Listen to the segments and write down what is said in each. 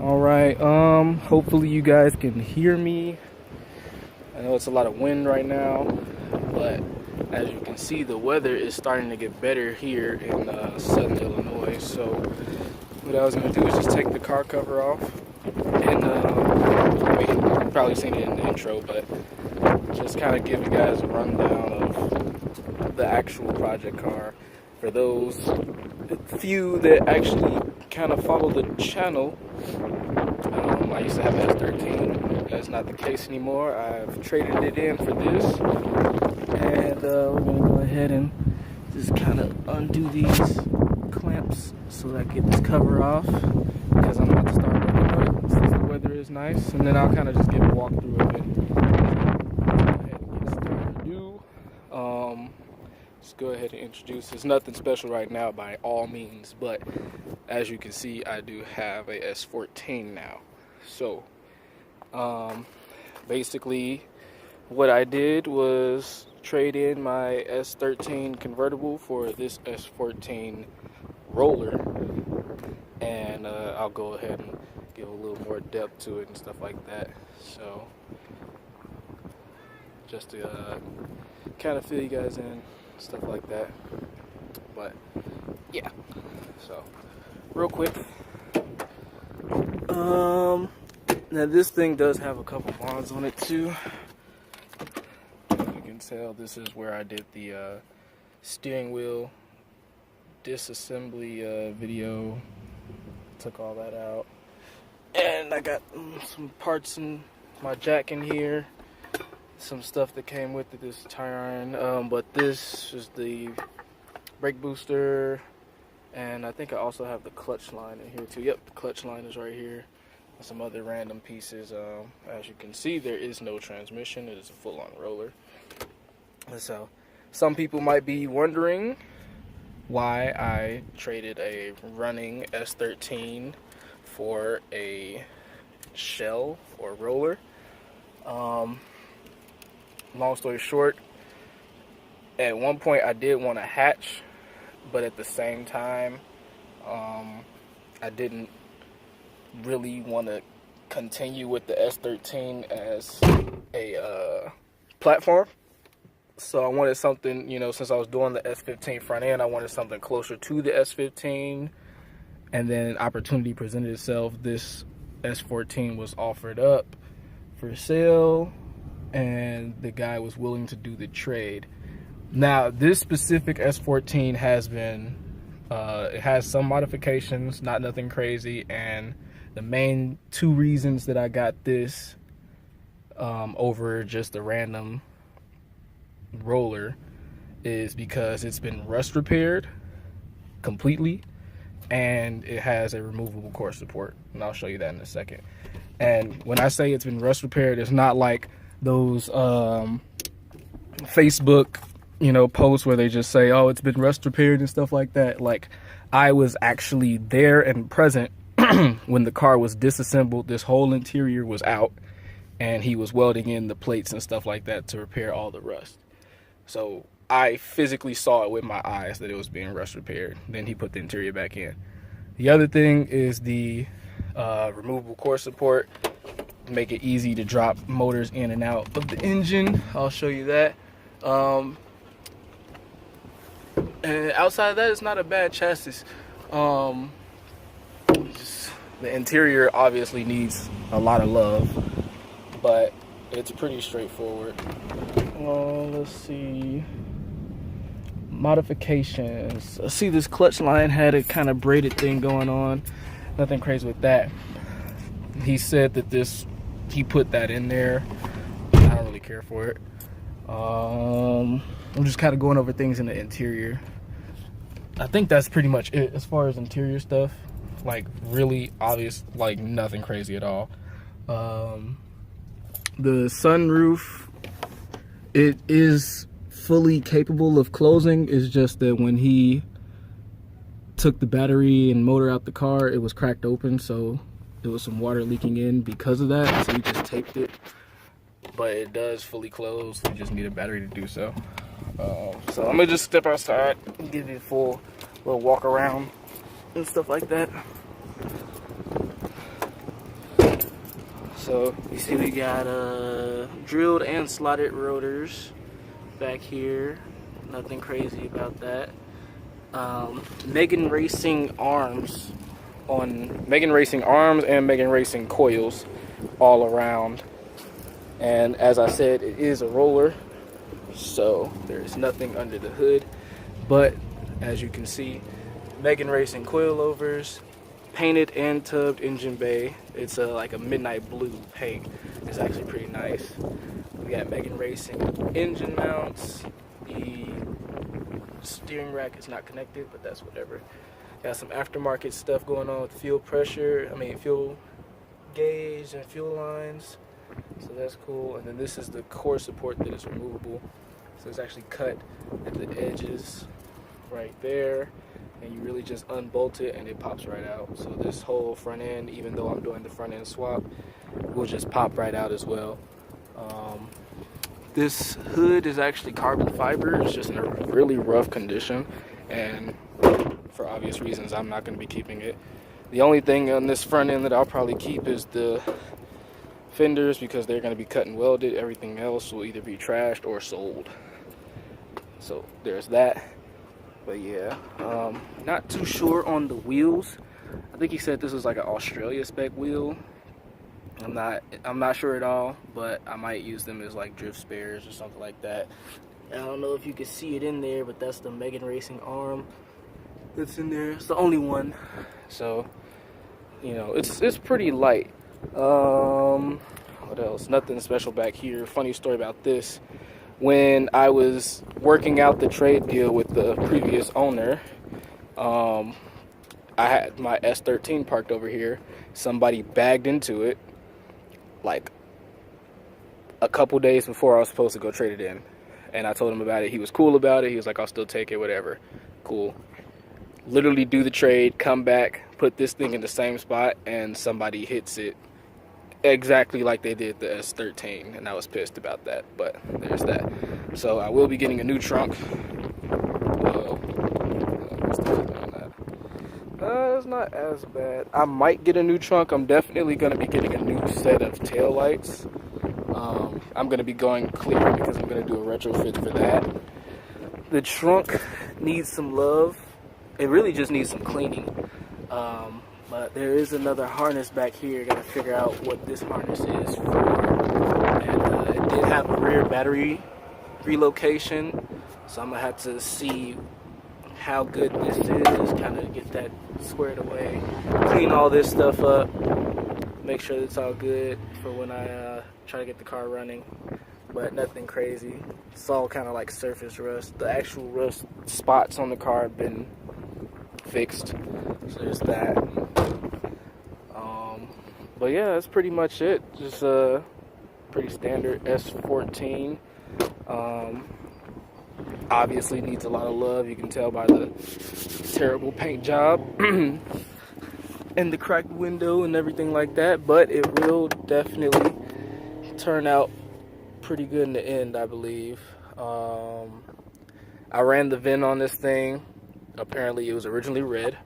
All right, hopefully you guys can hear me. I know it's a lot of wind right now, but as you can see, the weather is starting to get better here in southern Illinois. So what I was gonna do is just take the car cover off, and I mean, you've probably seen it in the intro, but just kind of give you guys a rundown of the actual project car. For those few that actually kind of follow the channel, I used to have an S13. That's not the case anymore. I've traded it in for this, and we're gonna go ahead and just kind of undo these clamps so that I get this cover off, because I'm about to start working on it since the weather is nice, and then I'll kind of just give a walkthrough of it. Let's go ahead and introduce. It's nothing special right now by all means, but as you can see, I do have a S14 now. So basically what I did was trade in my S13 convertible for this S14 roller, and I'll go ahead and give a little more depth to it and stuff like that. So just to kind of fill you guys in, stuff like that. But yeah, so real quick, now this thing does have a couple bonds on it too. You can tell this is where I did the steering wheel disassembly video. Took all that out, and I got some parts in my jack in here, some stuff that came with it, this tire iron, but this is the brake booster, and I think I also have the clutch line in here too. Yep, the clutch line is right here, and some other random pieces. As you can see, there is no transmission. It is a full-on roller. And so some people might be wondering why I traded a running S13 for a shell or roller. Long story short, at one point I did want a hatch, but at the same time, I didn't really want to continue with the S13 as a platform. So I wanted something, you know, since I was doing the S15 front end, I wanted something closer to the S15. And then an opportunity presented itself. This S14 was offered up for sale, and the guy was willing to do the trade. Now, this specific S14 has been, it has some modifications, not nothing crazy, and the main two reasons that I got this over just a random roller is because it's been rust repaired completely, and it has a removable core support, and I'll show you that in a second. And when I say it's been rust repaired, it's not like those Facebook, you know, posts where they just say, oh, it's been rust repaired and stuff like that. Like, I was actually there and present when the car was disassembled. This whole interior was out, and he was welding in the plates and stuff like that to repair all the rust. So I physically saw it with my eyes that it was being rust repaired. Then he put the interior back in. The other thing is the removable core support. Make it easy to drop motors in and out of the engine. I'll show you that. And outside of that, it's not a bad chassis. Just the interior obviously needs a lot of love, but it's pretty straightforward. Let's see. Modifications. I see this clutch line had a kind of braided thing going on. Nothing crazy with that. He said that he put that in there. I don't really care for it. I'm just kind of going over things in the interior. I think that's pretty much it as far as interior stuff. Like, really obvious, like nothing crazy at all. The sunroof, it is fully capable of closing. It's just that when he took the battery and motor out the car, it was cracked open, so there was some water leaking in because of that, so we just taped it. But it does fully close. We just need a battery to do so. So I'm gonna just step outside and give you a full little walk around and stuff like that. So you see we got drilled and slotted rotors back here. Nothing crazy about that. Megan Racing arms and Megan Racing coils all around. And as I said, it is a roller, so there's nothing under the hood. But as you can see, Megan Racing coilovers, painted and tubbed engine bay. It's like a midnight blue paint. It's actually pretty nice. We got Megan Racing engine mounts. The steering rack is not connected, but that's whatever. Got some aftermarket stuff going on with fuel gauge and fuel lines. So that's cool. And then this is the core support that is removable. So it's actually cut at the edges right there. And you really just unbolt it and it pops right out. So this whole front end, even though I'm doing the front end swap, will just pop right out as well. This hood is actually carbon fiber. It's just in a really rough condition, and for obvious reasons I'm not going to be keeping it. The only thing on this front end that I'll probably keep is the fenders, because they're going to be cut and welded. Everything else will either be trashed or sold. So there's that. But yeah, not too sure on the wheels. I think he said this was like an Australia spec wheel. I'm not sure at all, but I might use them as like drift spares or something like that. I don't know if you can see it in there, but that's the Megan Racing arm that's in there. It's the only one, so you know it's pretty light. What else? Nothing special back here. Funny story about this: when I was working out the trade deal with the previous owner, I had my S13 parked over here. Somebody bagged into it like a couple days before I was supposed to go trade it in, and I told him about it. He was cool about it. He was like, I'll still take it, whatever. Cool. Literally do the trade, come back, put this thing in the same spot, and somebody hits it exactly like they did the S13, and I was pissed about that, but there's that. So I will be getting a new trunk. It's not as bad. I might get a new trunk. I'm definitely going to be getting a new set of tail lights. I'm going to be going clear because I'm going to do a retrofit for that. The trunk needs some love. It really just needs some cleaning. But there is another harness back here. Got to figure out what this harness is for. And it did have a rear battery relocation, so I'm going to have to see how good this is, kind of get that squared away, clean all this stuff up, make sure it's all good for when I try to get the car running, but nothing crazy. It's all kind of like surface rust. The actual rust spots on the car have been fixed, so there's that. But yeah, that's pretty much it. Just a pretty standard S14. Obviously needs a lot of love. You can tell by the terrible paint job and the cracked window and everything like that, but it will definitely turn out pretty good in the end, I believe. I ran the VIN on this thing. Apparently it was originally red,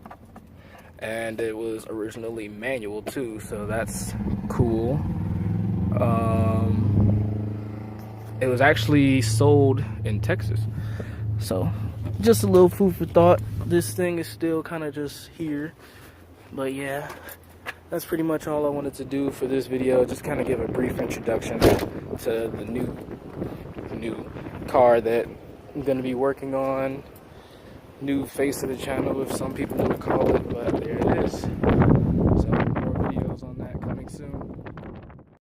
and it was originally manual too, so that's cool. It was actually sold in Texas. So, just a little food for thought. This thing is still kind of just here. But yeah, that's pretty much all I wanted to do for this video. Just kind of give a brief introduction to the new car that I'm going to be working on. New face of the channel, if some people want to call it. But there it is. So, more videos on that coming soon.